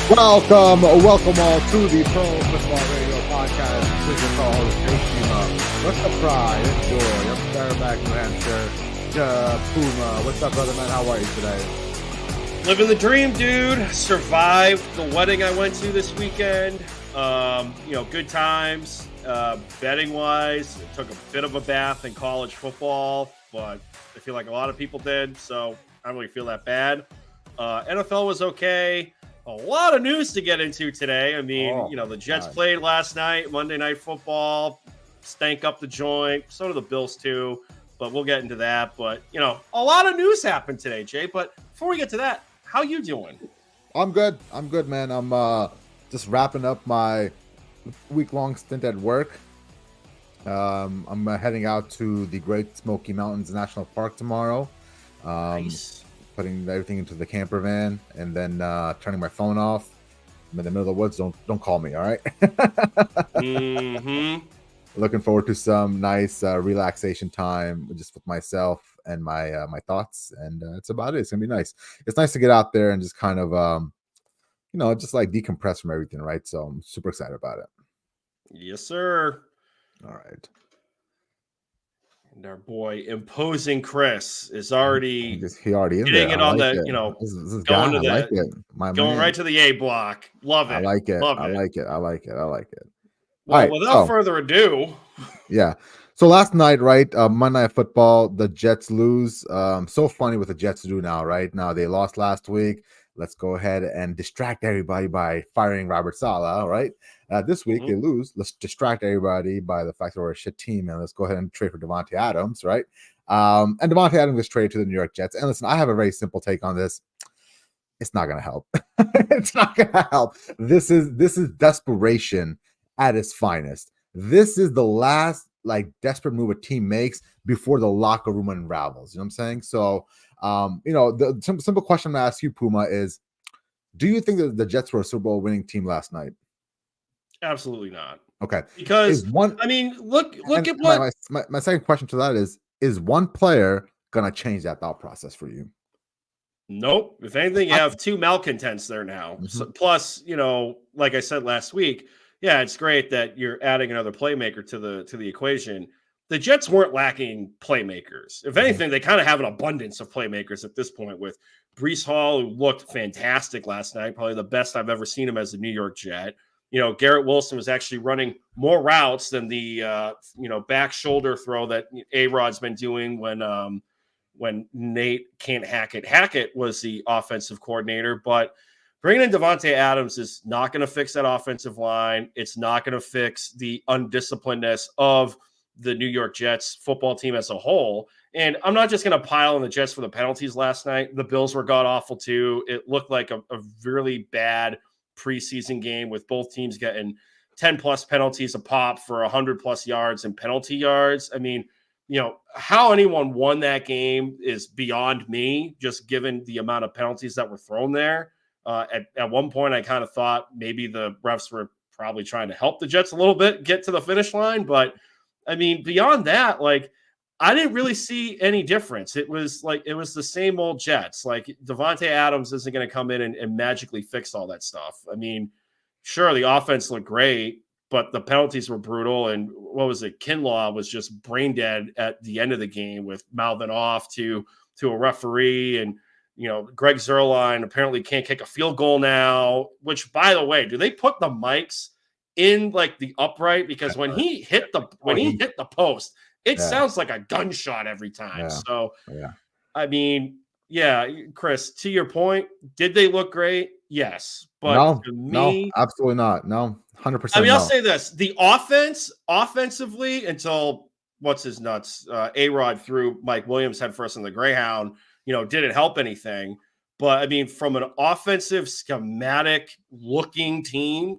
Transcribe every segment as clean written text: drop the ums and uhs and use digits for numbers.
Welcome all to the Pro Football Radio Podcast. This is your co-host, Puma. What's the pride and joy of Fairbanks, New Hampshire? Puma, what's up, brother man? How are you today? Living the dream, dude. Survived the wedding I went to this weekend. Good times. Betting wise, it took a bit of a bath in college football, but I feel like a lot of people did, so I don't really feel that bad. NFL was okay. A lot of news to get into today. I mean, the Jets played last night, Monday Night Football, stank up the joint. So did the Bills too, but we'll get into that. But, a lot of news happened today, Jay. But before we get to that, how you doing? I'm good, man. I'm just wrapping up my week-long stint at work. I'm heading out to the Great Smoky Mountains National Park tomorrow. Nice. Putting everything into the camper van and then turning my phone off. I'm in the middle of the woods. Don't call me, all right? Mm-hmm. Looking forward to some nice relaxation time just with myself and my thoughts, and that's about it. It's gonna be nice. It's nice to get out there and just kind of just like decompress from everything, right? So I'm super excited about it. Yes, sir. All right. And our boy, imposing Chris, is already getting it on the, going to the going right to the A block. Love it. I like it. Love I it. like it. Well, right, without further ado. Yeah. So last night, right, Monday Night Football, the Jets lose. So funny what the Jets do now, right? Now they lost last week. Let's go ahead and distract everybody by firing Robert Saleh, right? This week they lose. Let's distract everybody by the fact that we're a shit team, and let's go ahead and trade for Davante Adams, right? And Davante Adams was traded to the New York Jets. And listen, I have a very simple take on this. It's not going to help. It's not going to help. This is desperation at its finest. This is the last desperate move a team makes before the locker room unravels. You know what I'm saying? So, the simple question I'm going to ask you, Puma, is: do you think that the Jets were a Super Bowl winning team last night? Absolutely not. Okay. Because look at what my second question to that is one player gonna change that thought process for you? Nope. If anything, you have two malcontents there now. Mm-hmm. So, plus, like I said last week, yeah, it's great that you're adding another playmaker to the equation. The Jets weren't lacking playmakers. If anything, they kind of have an abundance of playmakers at this point with Breece Hall, who looked fantastic last night, probably the best I've ever seen him as a New York Jet. Garrett Wilson was actually running more routes than the back shoulder throw that A-Rod's been doing when Nate can't Hackett was the offensive coordinator. But bringing in Davante Adams is not going to fix that offensive line. It's not going to fix the undisciplinedness of the New York Jets football team as a whole. And I'm not just going to pile on the Jets for the penalties last night. The Bills were god-awful too. It looked like a really bad preseason game with both teams getting 10-plus penalties a pop for 100-plus yards and penalty yards. I mean, how anyone won that game is beyond me, just given the amount of penalties that were thrown there. At one point, I kind of thought maybe the refs were probably trying to help the Jets a little bit get to the finish line. But, I mean, beyond that, I didn't really see any difference. It was the same old Jets. Davante Adams isn't going to come in and magically fix all that stuff. I mean, sure, the offense looked great, but the penalties were brutal. And what was it? Kinlaw was just brain dead at the end of the game with mouthing off to a referee. And, Greg Zuerlein apparently can't kick a field goal now, which, by the way, do they put the mics in the upright? Because when he hit the post, it sounds like a gunshot every time. Yeah. So, yeah. I mean, yeah, Chris, to your point, did they look great? Yes. But no, absolutely not. No, 100%. I mean, I'll say this. The offensively, until what's his nuts, A-Rod threw Mike Williams head first in the Greyhound, didn't help anything. But, I mean, from an offensive schematic looking team,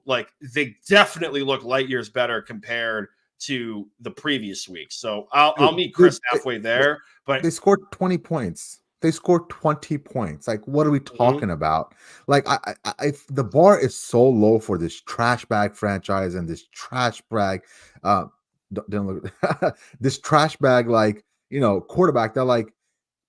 they definitely look light years better compared to the previous week. So I'll meet Chris halfway there. But they scored 20 points. What are we talking about? The bar is so low for this trash bag franchise and this trash bag, this trash bag, quarterback. They're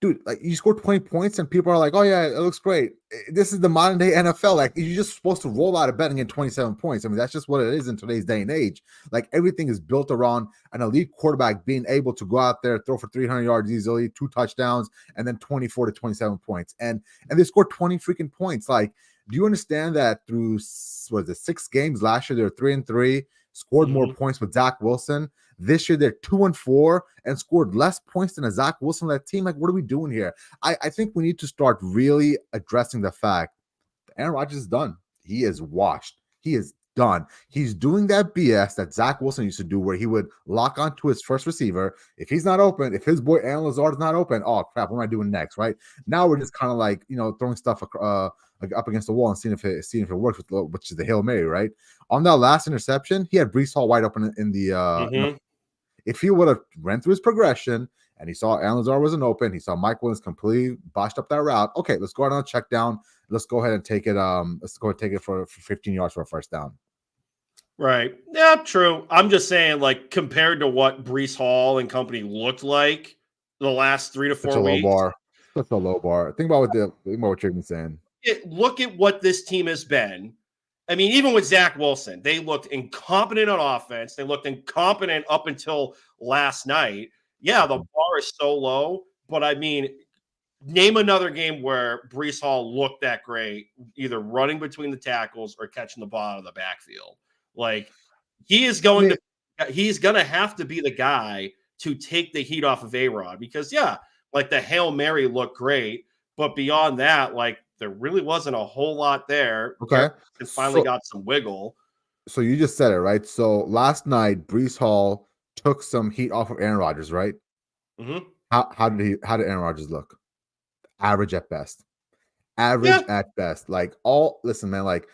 dude, like you scored 20 points and people are like, oh yeah, it looks great. This is the modern day NFL. Like you're just supposed to roll out of bed and get 27 points. I mean, that's just what it is in today's day and age. Like everything is built around an elite quarterback being able to go out there, throw for 300 yards easily, 2 touchdowns, and then 24 to 27 points. And they scored 20 freaking points. Like, do you understand that through what is it, 6 games last year, they were 3-3, scored more points with Zach Wilson. This year they're 2-4 and scored less points than a Zach Wilson led team. Like, what are we doing here? I think we need to start really addressing the fact that Aaron Rodgers is done. He is washed. He is done. He's doing that BS that Zach Wilson used to do, where he would lock onto his first receiver. If he's not open, if his boy Aaron Lazard is not open, oh crap, what am I doing next? Right now, we're just kind of like throwing stuff up against the wall and seeing if it works, which is the Hail Mary, right? On that last interception, he had Breece Hall wide open in the. If he would have ran through his progression and he saw Aaron Lazard wasn't open, he saw Mike Williams completely botched up that route. Okay, let's go out on a check down. Let's go ahead and take it. Let's go ahead and take it for 15 yards for a first down. Right. Yeah, true. I'm just saying, like, compared to what Breece Hall and company looked like the last 3 to 4 weeks. Such a low bar. Think about what you're saying. Look at what this team has been. I mean, even with Zach Wilson, they looked incompetent on offense. They looked incompetent up until last night. Yeah, the bar is so low, but I mean, name another game where Breece Hall looked that great, either running between the tackles or catching the ball out of the backfield. Like, he's going to have to be the guy to take the heat off of A-Rod, because like the Hail Mary looked great, but beyond that, like, there really wasn't a whole lot there. Okay. And finally got some wiggle. So you just said it, right? So last night, Breece Hall took some heat off of Aaron Rodgers, right? Mm-hmm. How did Aaron Rodgers look? Average at best. At best. Like, listen, man, like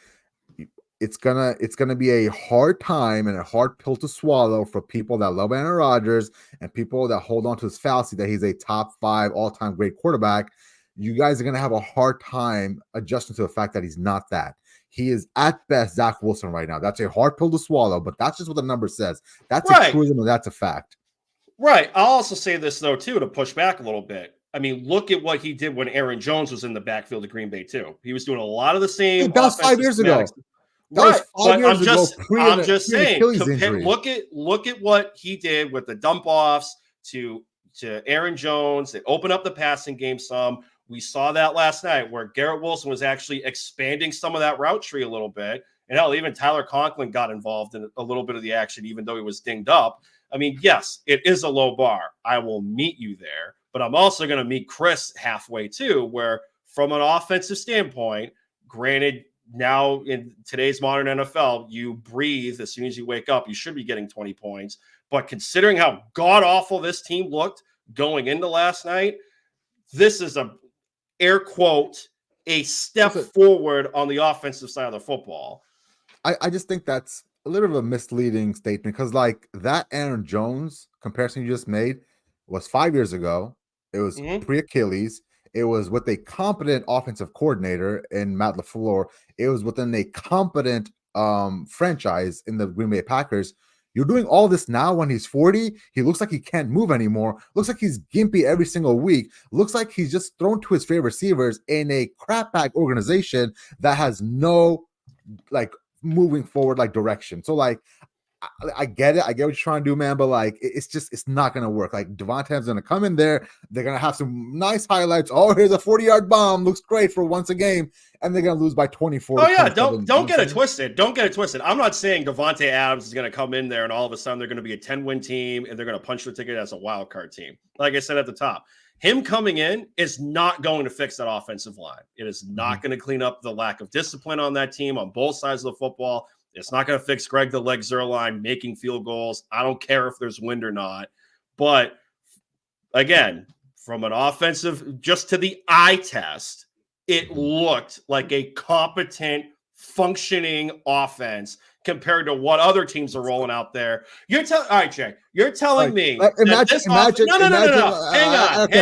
it's gonna be a hard time and a hard pill to swallow for people that love Aaron Rodgers and people that hold on to this fallacy that he's a top 5 all-time great quarterback. You guys are going to have a hard time adjusting to the fact that he's not that. He is at best Zach Wilson right now. That's a hard pill to swallow, but that's just what the number says. That's a truism and that's a fact. Right. I'll also say this, though, too, to push back a little bit. I mean, look at what he did when Aaron Jones was in the backfield of Green Bay, too. He was doing a lot of the same. That was 5 years ago. Right. But I'm just saying, look at what he did with the dump offs to Aaron Jones. They open up the passing game some. We saw that last night where Garrett Wilson was actually expanding some of that route tree a little bit. And hell, even Tyler Conklin got involved in a little bit of the action, even though he was dinged up. I mean, yes, it is a low bar. I will meet you there. But I'm also going to meet Chris halfway too, where from an offensive standpoint, granted, now in today's modern NFL, you breathe as soon as you wake up, you should be getting 20 points. But considering how god-awful this team looked going into last night, this is air quote, a step forward on the offensive side of the football. I just think that's a little bit of a misleading statement, because like that Aaron Jones comparison you just made was 5 years ago. It was pre-Achilles. It was with a competent offensive coordinator in Matt LaFleur. It was within a competent franchise in the Green Bay Packers. You're doing all this now when he's 40. He looks like he can't move anymore. Looks like he's gimpy every single week. Looks like he's just thrown to his favorite receivers in a crap bag organization that has no like moving forward like direction. So like I get it. I get what you're trying to do, man. But like, it's not going to work. Like Davante Adams going to come in there. They're going to have some nice highlights. Oh, here's a 40-yard bomb. Looks great for once a game. And they're going to lose by 24. Oh yeah. Don't get it twisted. Don't get it twisted. I'm not saying Davante Adams is going to come in there and all of a sudden they're going to be a 10-win team and they're going to punch the ticket as a wild card team. Like I said at the top, him coming in is not going to fix that offensive line. It is not going to clean up the lack of discipline on that team on both sides of the football. It's not going to fix Greg the Leg Zuerlein making field goals. I don't care if there's wind or not. But again, from an offensive, just to the eye test, it looked like a competent, functioning offense compared to what other teams are rolling out there. All right, Jay, you're telling me imagine. Hang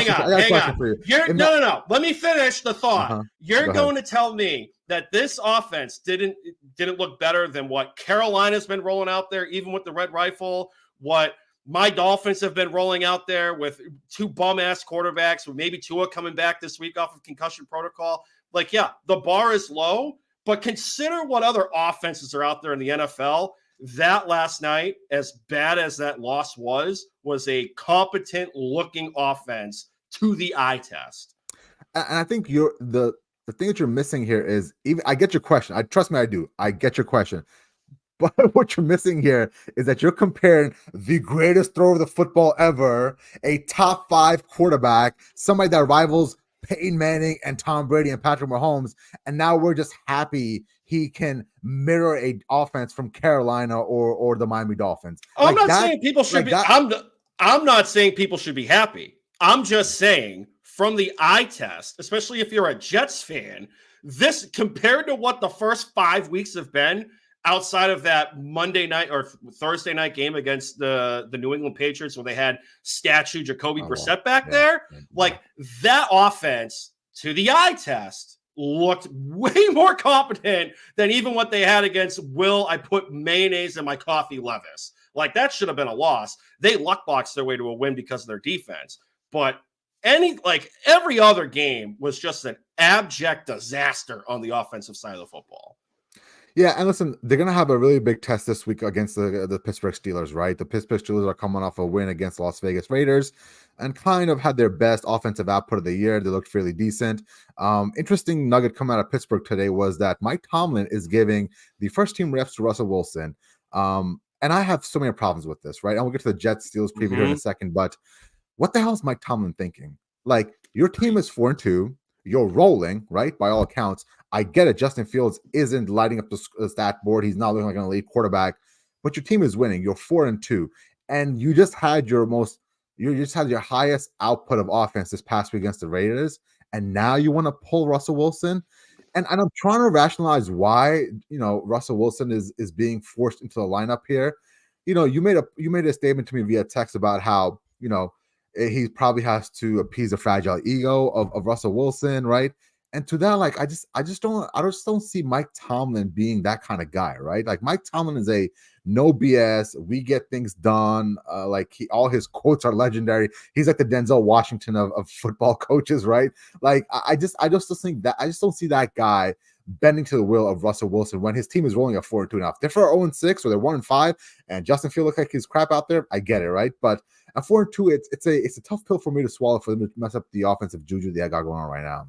on. No. Let me finish the thought. You're going to tell me that this offense didn't look better than what Carolina's been rolling out there, even with the red rifle, what My Dolphins have been rolling out there with 2 bum-ass quarterbacks, with maybe Tua coming back this week off of concussion protocol. Like, yeah, the bar is low, but consider what other offenses are out there in the NFL. That last night, as bad as that loss was a competent-looking offense to the eye test. And I think the thing that you're missing here is, even I get your question. Trust me, I do. I get your question. But what you're missing here is that you're comparing the greatest thrower of the football ever, a top 5 quarterback, somebody that rivals Peyton Manning and Tom Brady and Patrick Mahomes, and now we're just happy he can mirror a offense from Carolina or the Miami Dolphins. Oh, I'm not saying people should be. I'm not saying people should be happy. I'm just saying, from the eye test, especially if you're a Jets fan, this, compared to what the first 5 weeks have been, outside of that Monday night or Thursday night game against the New England Patriots, where they had statue Jacoby Brissett back there, like, that offense to the eye test looked way more competent than even what they had against I put mayonnaise in my coffee Levis. Like, that should have been a loss. They luck boxed their way to a win because of their defense. But every other game was just an abject disaster on the offensive side of the football. Yeah, and listen, they're going to have a really big test this week against the Pittsburgh Steelers, right? The Pittsburgh Steelers are coming off a win against the Las Vegas Raiders and kind of had their best offensive output of the year. They looked fairly decent. Interesting nugget coming out of Pittsburgh today was that Mike Tomlin is giving the first-team reps to Russell Wilson. And I have so many problems with this, right? And we'll get to the Jets-Steelers preview here in a second, but what the hell is Mike Tomlin thinking? Like, your team is 4-2. You're rolling, right? By all accounts. I get it. Justin Fields isn't lighting up the stat board. He's not looking like an elite quarterback, but your team is winning. You're 4-2, and you just had your highest output of offense this past week against the Raiders, and now you want to pull Russell Wilson. And I'm trying to rationalize why Russell Wilson is being forced into the lineup here. You made a statement to me via text about how he probably has to appease the fragile ego of Russell Wilson, right? And to that, like, I just don't see Mike Tomlin being that kind of guy, right? Like, Mike Tomlin is a no BS, we get things done. All his quotes are legendary. He's like the Denzel Washington of football coaches, right? Like, I just think that I just don't see that guy bending to the will of Russell Wilson when his team is rolling at 4-2 now. If they're 0-6 or they're 1-5, and Justin Fields looks like his crap out there, I get it, right? But at 4-2, it's a tough pill for me to swallow for them to mess up the offensive juju they got going on right now.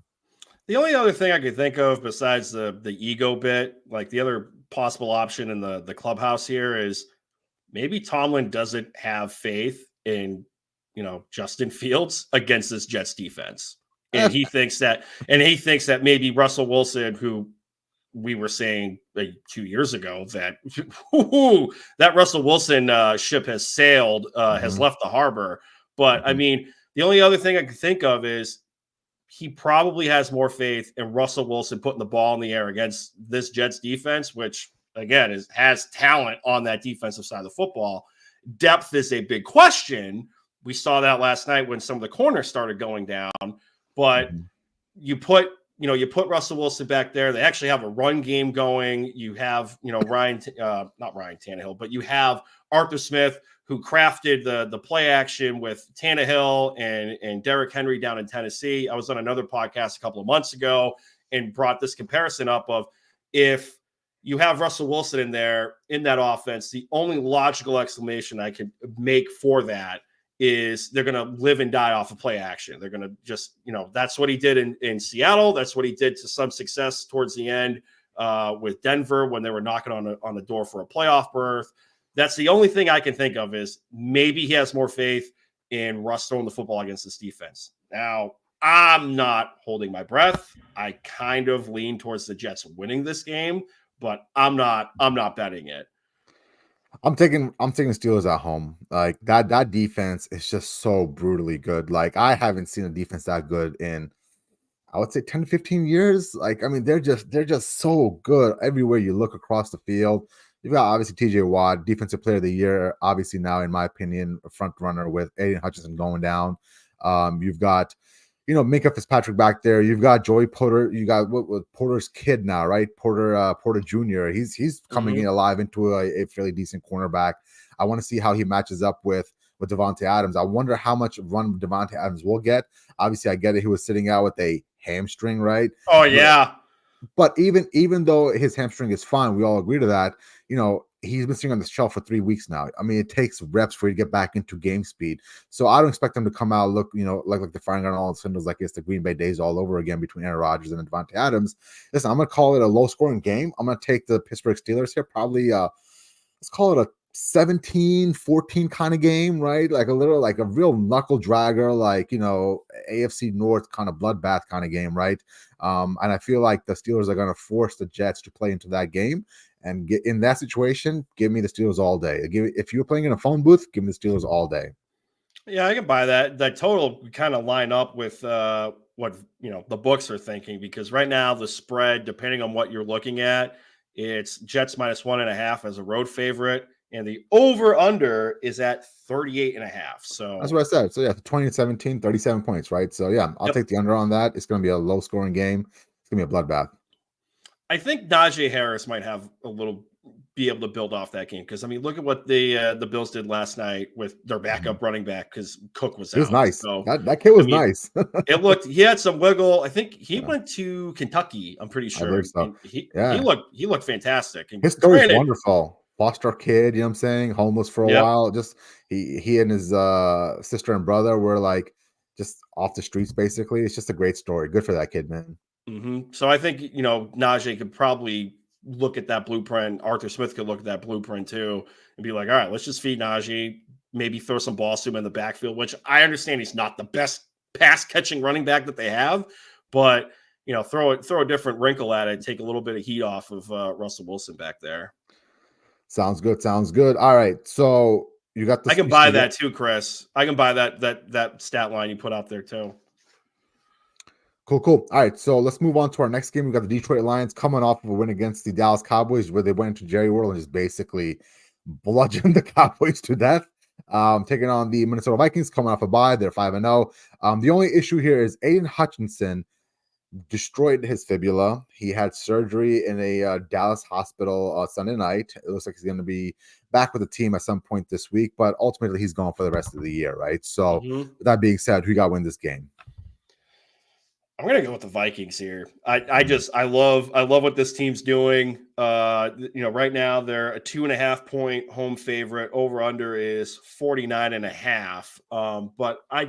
The only other thing I could think of besides the ego bit, like the other possible option in the clubhouse here, is maybe Tomlin doesn't have faith in Justin Fields against this Jets defense. And he thinks that maybe Russell Wilson, who we were saying 2 years ago that that Russell Wilson ship has sailed, has left the harbor. But I mean, the only other thing I can think of is he probably has more faith in Russell Wilson putting the ball in the air against this Jets defense, which again has talent on that defensive side of the football. Depth is a big question. We saw that last night when some of the corners started going down, but you put Russell Wilson back there. They actually have a run game going. You have, not Ryan Tannehill, but you have Arthur Smith, who crafted the play action with Tannehill and Derrick Henry down in Tennessee. I was on another podcast a couple of months ago and brought this comparison up of, if you have Russell Wilson in there in that offense, the only logical exclamation I could make for that is they're going to live and die off of play action. They're going to just, that's what he did in Seattle. That's what he did to some success towards the end with Denver when they were knocking on the door for a playoff berth. That's the only thing I can think of, is maybe he has more faith in Russ throwing the football against this defense. Now, I'm not holding my breath. I kind of lean towards the Jets winning this game, but I'm not betting it. I'm taking Steelers at home. Like, that defense is just so brutally good. Like, I haven't seen a defense that good in, I would say, 10 to 15 years. Like, I mean, they're just so good everywhere you look across the field. You've got obviously TJ Watt, defensive player of the year, obviously now, in my opinion, a front runner with Aiden Hutchinson going down. You've got, Minka Fitzpatrick back there. You've got Joey Porter. You got what Porter's kid now, right? Porter Jr. He's coming in alive into a fairly decent cornerback. I want to see how he matches up with with Davante Adams. I wonder how much run Davante Adams will get. Obviously, I get it. He was sitting out with a hamstring, right? Oh But yeah. But even though his hamstring is fine, we all agree to that. He's been sitting on the shelf for 3 weeks now. I mean, it takes reps for you to get back into game speed. So I don't expect him to come out like the firing on all cylinders, like it's the Green Bay days all over again between Aaron Rodgers and Davante Adams. Listen, I'm gonna call it a low scoring game. I'm gonna take the Pittsburgh Steelers here, probably let's call it a 17-14 kind of game, right? Like a real knuckle dragger, AFC North kind of bloodbath kind of game, right? And I feel like the Steelers are going to force the Jets to play into that game. And get in that situation, give me the Steelers all day. If you're playing in a phone booth, give me the Steelers all day. Yeah, I can buy that. That total kind of line up with what the books are thinking, because right now the spread, depending on what you're looking at, it's Jets -1.5 as a road favorite, and the over under is at 38.5. So That's what I said. So yeah, 20-17, 37 points, right? So yeah, I'll take the under on that. It's going to be a low scoring game. It's going to be a bloodbath. I think Najee Harris might be able to build off that game, because I mean, look at what the Bills did last night with their backup running back, because Cook was out. It was nice. So that kid was nice. he had some wiggle. I think he went to Kentucky, I'm pretty sure. I believe so. And he looked fantastic. And his story is wonderful. Foster kid, you know what I'm saying? Homeless for a while. Just he and his sister and brother were like just off the streets, basically. It's just a great story. Good for that kid, man. Mm-hmm. So I think Najee could probably look at that blueprint. Arthur Smith could look at that blueprint too and be like, all right, let's just feed Najee, maybe throw some balls to him in the backfield, which I understand he's not the best pass catching running back that they have, but throw a different wrinkle at it, take a little bit of heat off of Russell Wilson back there. Sounds good. All right, so you got the. I can buy that too, Chris. I can buy that stat line you put out there too. Cool. All right, so let's move on to our next game. We got the Detroit Lions coming off of a win against the Dallas Cowboys, where they went into Jerry World and just basically bludgeoned the Cowboys to death. Taking on the Minnesota Vikings, coming off a bye. They're 5-0. The only issue here is Aiden Hutchinson destroyed his fibula. He had surgery in a Dallas hospital Sunday night. It looks like he's going to be back with the team at some point this week, but ultimately he's gone for the rest of the year, right? So with that being said, who got to win this game? I'm gonna go with the Vikings here. I love what this team's doing. Right now they're a 2.5-point home favorite. Over under is 49.5. But I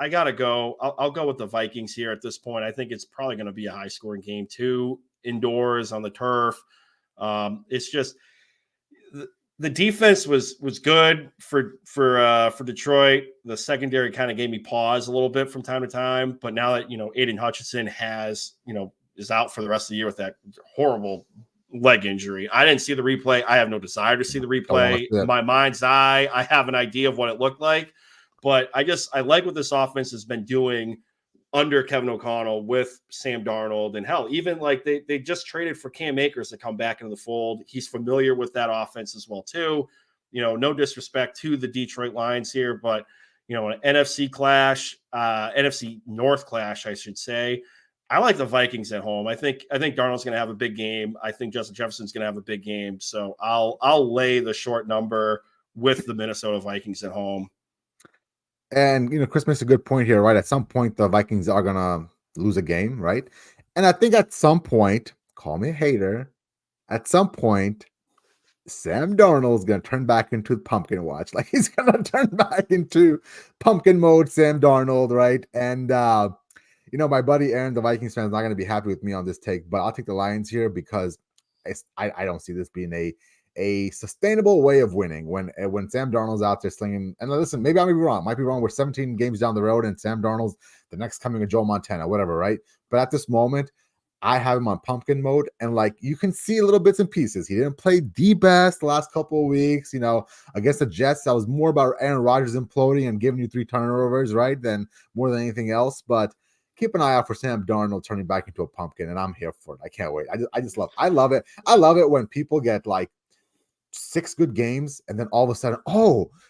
gotta go. I'll go with the Vikings here at this point. I think it's probably going to be a high scoring game too, indoors on the turf. It's just the defense was good for Detroit. The secondary kind of gave me pause a little bit from time to time, but now that Aiden Hutchinson is out for the rest of the year with that horrible leg injury. I didn't see the replay. I have no desire to see the replay. In my mind's eye, I have an idea of what it looked like, but I like what this offense has been doing under Kevin O'Connell with Sam Darnold, and hell, even like they just traded for Cam Akers to come back into the fold. He's familiar with that offense as well too. No disrespect to the Detroit Lions here, but an NFC North clash, I should say. I like the Vikings at home. I think Darnold's going to have a big game. I think Justin Jefferson's going to have a big game. So I'll lay the short number with the Minnesota Vikings at home. And Chris makes a good point here, right? At some point, the Vikings are gonna lose a game, right? And I think at some point, call me a hater, at some point, Sam Darnold is gonna turn back into pumpkin watch. Like he's gonna turn back into pumpkin mode, Sam Darnold, right? And my buddy Aaron, the Vikings fan, is not gonna be happy with me on this take, but I'll take the Lions here because I don't see this being a sustainable way of winning when Sam Darnold's out there slinging. And listen, maybe I might be wrong. We're 17 games down the road and Sam Darnold's the next coming of Joe Montana, whatever, right? But at this moment, I have him on pumpkin mode, and like you can see little bits and pieces. He didn't play the best the last couple of weeks, against the Jets. That was more about Aaron Rodgers imploding and giving you 3 turnovers, right? Than more than anything else. But keep an eye out for Sam Darnold turning back into a pumpkin, and I'm here for it. I can't wait. I love it. I love it when people get like 6 good games and then all of a sudden,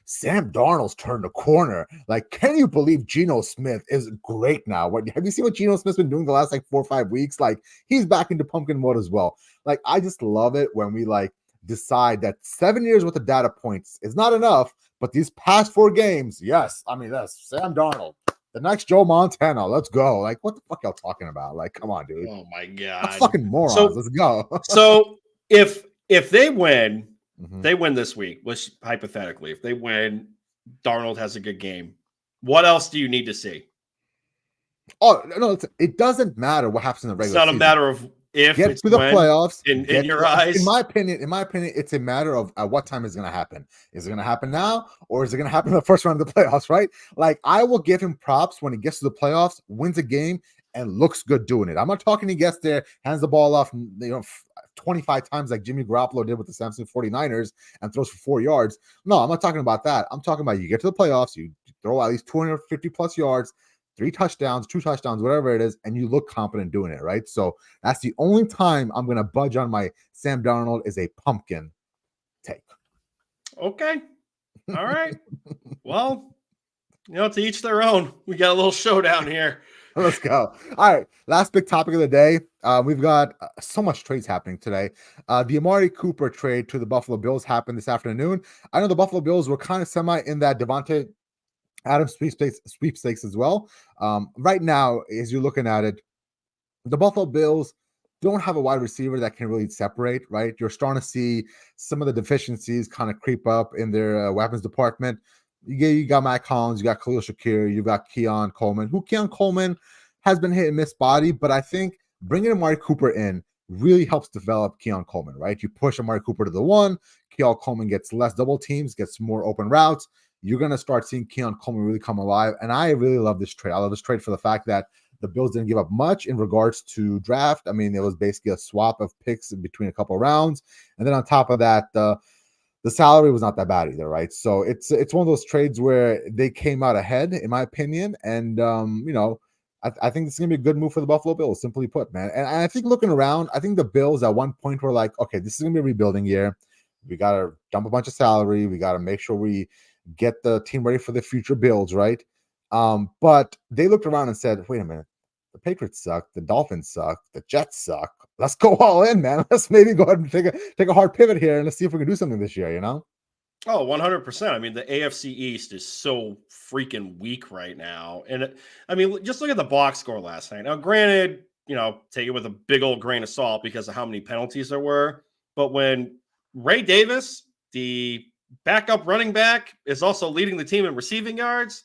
Sam Darnold's turned a corner. Like, can you believe Geno Smith is great now? Have you seen what Geno Smith's been doing the last 4 or 5 weeks? Like, he's back into pumpkin mode as well. Like, I just love it when we decide that 7 years worth of data points is not enough But these past 4 games, yes, I mean that's Sam Darnold, the next Joe Montana. Let's go. Like, what the fuck y'all talking about? Like, come on, dude. Oh my That's god. fucking morons. Let's go. So if they win, Mhm. they win this week. Let's hypothetically, if they win, Darnold has a good game. What else do you need to see? Oh no, it doesn't matter what happens in the It's regular not a season. matter of if, Get it's to the when. playoffs. In your eyes, In my opinion, it's a matter of at what time is going to happen. Is it going to happen now, or is it going to happen in the first round of the playoffs? Right? Like, I will give him props when he gets to the playoffs, wins a game, and looks good doing it. I'm not talking he gets there, hands the ball off, 25 times like Jimmy Garoppolo did with the Samson 49ers and throws for 4 yards. No, I'm not talking about that. I'm talking about you get to the playoffs, you throw at least 250 plus yards, 3 touchdowns, 2 touchdowns, whatever it is, and you look confident doing it, right? So that's the only time I'm going to budge on my Sam Darnold is a pumpkin take. okay. All right. Well, to each their own. We got a little showdown here. Let's go. All right. Last big topic of the day. We've got so much trades happening today. The Amari Cooper trade to the Buffalo Bills happened this afternoon. I know the Buffalo Bills were kind of semi in that Davante Adams sweepstakes as well. Right now, as you're looking at it, the Buffalo Bills don't have a wide receiver that can really separate, right? You're starting to see some of the deficiencies kind of creep up in their weapons department. You got Matt Collins, you got Khalil Shakir, you got Keon Coleman, Keon Coleman has been hit and miss body, but I think bringing Amari Cooper in really helps develop Keon Coleman, right? You push Amari Cooper to the one, Keon Coleman gets less double teams, gets more open routes. You're going to start seeing Keon Coleman really come alive. And I really love this trade. I love this trade for the fact that the Bills didn't give up much in regards to draft. I mean, it was basically a swap of picks in between a couple of rounds. And then on top of that, the salary was not that bad either, right? So it's one of those trades where they came out ahead, in my opinion. And, I think this is going to be a good move for the Buffalo Bills, simply put, man. And I think looking around, I think the Bills at one point were like, okay, this is going to be a rebuilding year. We got to dump a bunch of salary. We got to make sure we get the team ready for the future builds, right? But they looked around and said, wait a minute, the Patriots suck, the Dolphins suck, the Jets suck. Let's go all in, man. Let's maybe go ahead and take a hard pivot here and let's see if we can do something this year, Oh, 100%. I mean, the AFC East is so freaking weak right now. And I mean, just look at the box score last night. Now, granted, take it with a big old grain of salt because of how many penalties there were. But when Ray Davis, the backup running back, is also leading the team in receiving yards,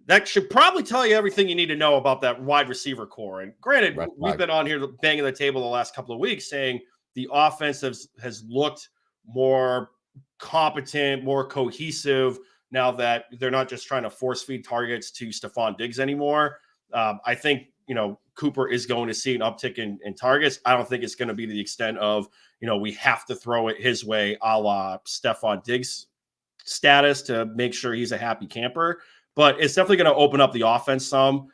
that should probably tell you everything you need to know about that wide receiver core. And granted, we've been on here banging the table the last couple of weeks saying the offense has looked more competent, more cohesive now that they're not just trying to force feed targets to Stephon Diggs anymore. I think, Cooper is going to see an uptick in targets. I don't think it's going to be to the extent of, we have to throw it his way a la Stephon Diggs status to make sure he's a happy camper. But it's definitely going to open up the offense some.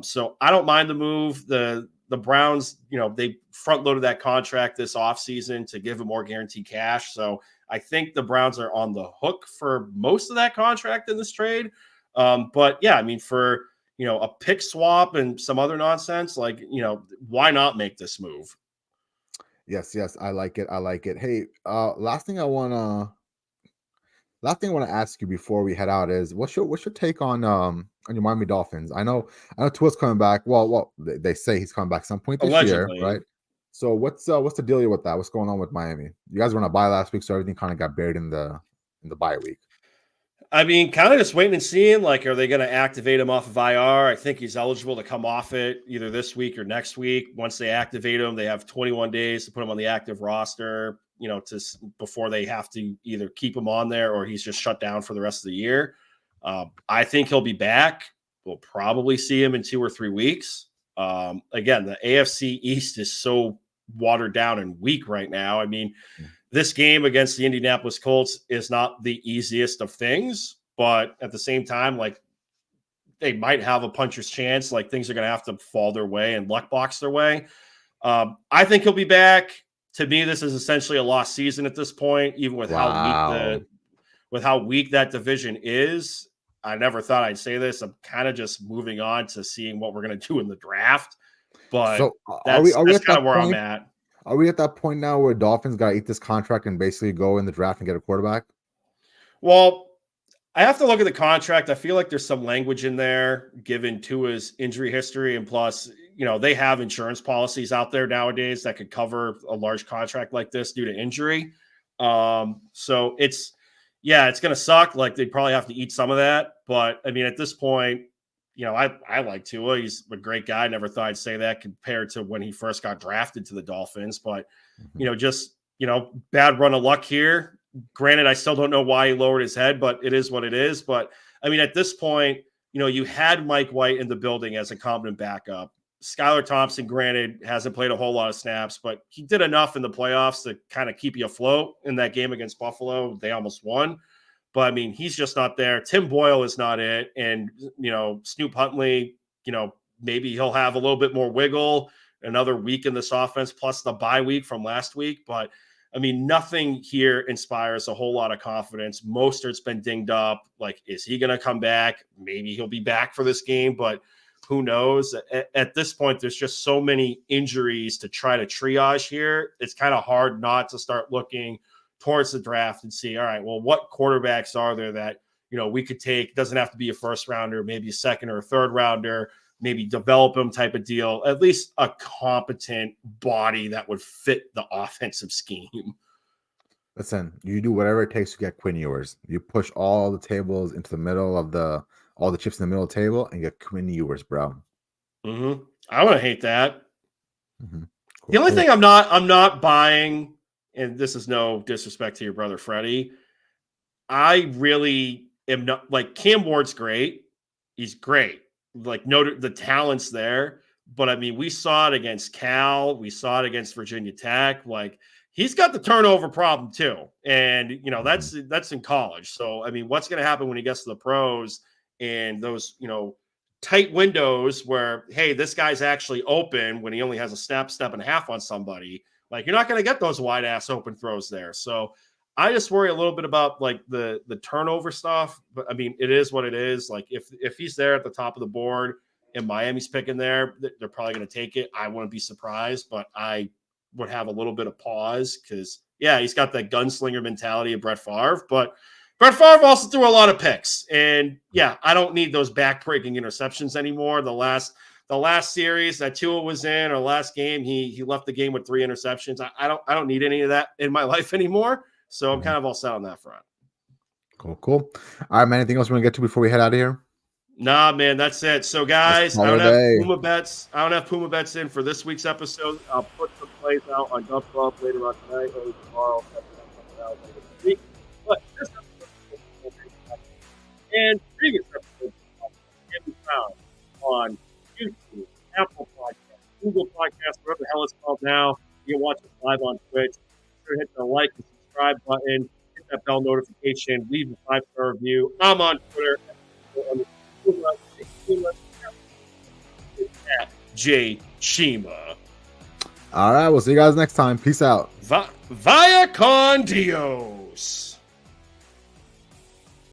So I don't mind the move. The Browns, they front loaded that contract this offseason to give him more guaranteed cash. So I think the Browns are on the hook for most of that contract in this trade. But yeah, I mean, for, a pick swap and some other nonsense, like, why not make this move? Yes, I like it. Hey, last thing I want to ask you before we head out is what's your take on your Miami Dolphins? I know Tua's coming back. Well, they say he's coming back some point this year, Allegedly. right? So what's the deal with that? What's going on with Miami? You guys were on a bye last week, so everything kind of got buried in the bye week. I mean, kind of just waiting and seeing, like, are they going to activate him off of IR? I think he's eligible to come off it either this week or next week. Once they activate him, they have 21 days to put him on the active roster, before they have to either keep him on there or he's just shut down for the rest of the year. I think he'll be back. We'll probably see him in 2 or 3 weeks. Again, the AFC East is so watered down and weak right now. I mean, this game against the Indianapolis Colts is not the easiest of things, but at the same time, like, they might have a puncher's chance. Like, things are going to have to fall their way and luck box their way. I think he'll be back. To me, this is essentially a lost season at this point, even with how weak that division is. I never thought I'd say this. I'm kind of just moving on to seeing what we're going to do in the draft. But So that's kind of where point? I'm at. Are we at that point now where Dolphins got to eat this contract and basically go in the draft and get a quarterback? Well, I have to look at the contract. I feel like there's some language in there given to his injury history. And plus, they have insurance policies out there nowadays that could cover a large contract like this due to injury. So it's going to suck. Like they'd probably have to eat some of that. But I mean, at this point, I like Tua. He's a great guy. Never thought I'd say that compared to when he first got drafted to the Dolphins. But, bad run of luck here. Granted, I still don't know why he lowered his head, but it is what it is. But I mean, at this point, you had Mike White in the building as a competent backup. Skylar Thompson, granted, hasn't played a whole lot of snaps, but he did enough in the playoffs to kind of keep you afloat in that game against Buffalo. They almost won. But I mean, he's just not there. Tim Boyle is not it. And, Snoop Huntley, maybe he'll have a little bit more wiggle, another week in this offense, plus the bye week from last week. But I mean, nothing here inspires a whole lot of confidence. Mostert's been dinged up. Like, is he going to come back? Maybe he'll be back for this game, but who knows? At this point, there's just so many injuries to try to triage here. It's kind of hard not to start looking towards the draft and see, all right, well, what quarterbacks are there that, we could take? Doesn't have to be a first rounder, maybe a second or a third rounder, maybe develop him type of deal, at least a competent body that would fit the offensive scheme. Listen, you do whatever it takes to get Quinn Ewers. You push all the tables into the middle of all the chips in the middle of the table and get Quinn Ewers, bro. Mm-hmm. I would hate that. Mm-hmm. Cool, the only thing I'm not buying, and this is no disrespect to your brother Freddie, I really am not like Cam Ward's great. He's great. Like, the talent's there. But I mean, we saw it against Cal. We saw it against Virginia Tech. Like, he's got the turnover problem too. And, that's in college. So, I mean, what's going to happen when he gets to the pros and those, tight windows where, hey, this guy's actually open when he only has a step and a half on somebody? Like, you're not going to get those wide ass open throws there. So I just worry a little bit about like the turnover stuff. But I mean, it is what it is. Like, if he's there at the top of the board and Miami's picking there, they're probably going to take it. I wouldn't be surprised, but I would have a little bit of pause because, yeah, he's got that gunslinger mentality of Brett Favre, but Brett Favre also threw a lot of picks. And yeah, I don't need those back-breaking interceptions anymore. The last series that Tua was in, or last game, he left the game with 3 interceptions. I don't need any of that in my life anymore. So I'm kind of all set on that front. Cool. All right, man. Anything else we want to get to before we head out of here? Nah, man, that's it. So, guys, I don't have Puma bets. I don't have Puma bets in for this week's episode. I'll put some plays out on Dump Club later on tonight or tomorrow. But this episode and previous episodes can be found on YouTube, Apple Podcasts, Google Podcasts, whatever the hell it's called now. You can watch us live on Twitch. Be sure to hit the like and subscribe button, hit that bell notification, leave a 5-star review. I'm on Twitter at J Shima. All right, we'll see you guys next time. Peace out. Via con Dios.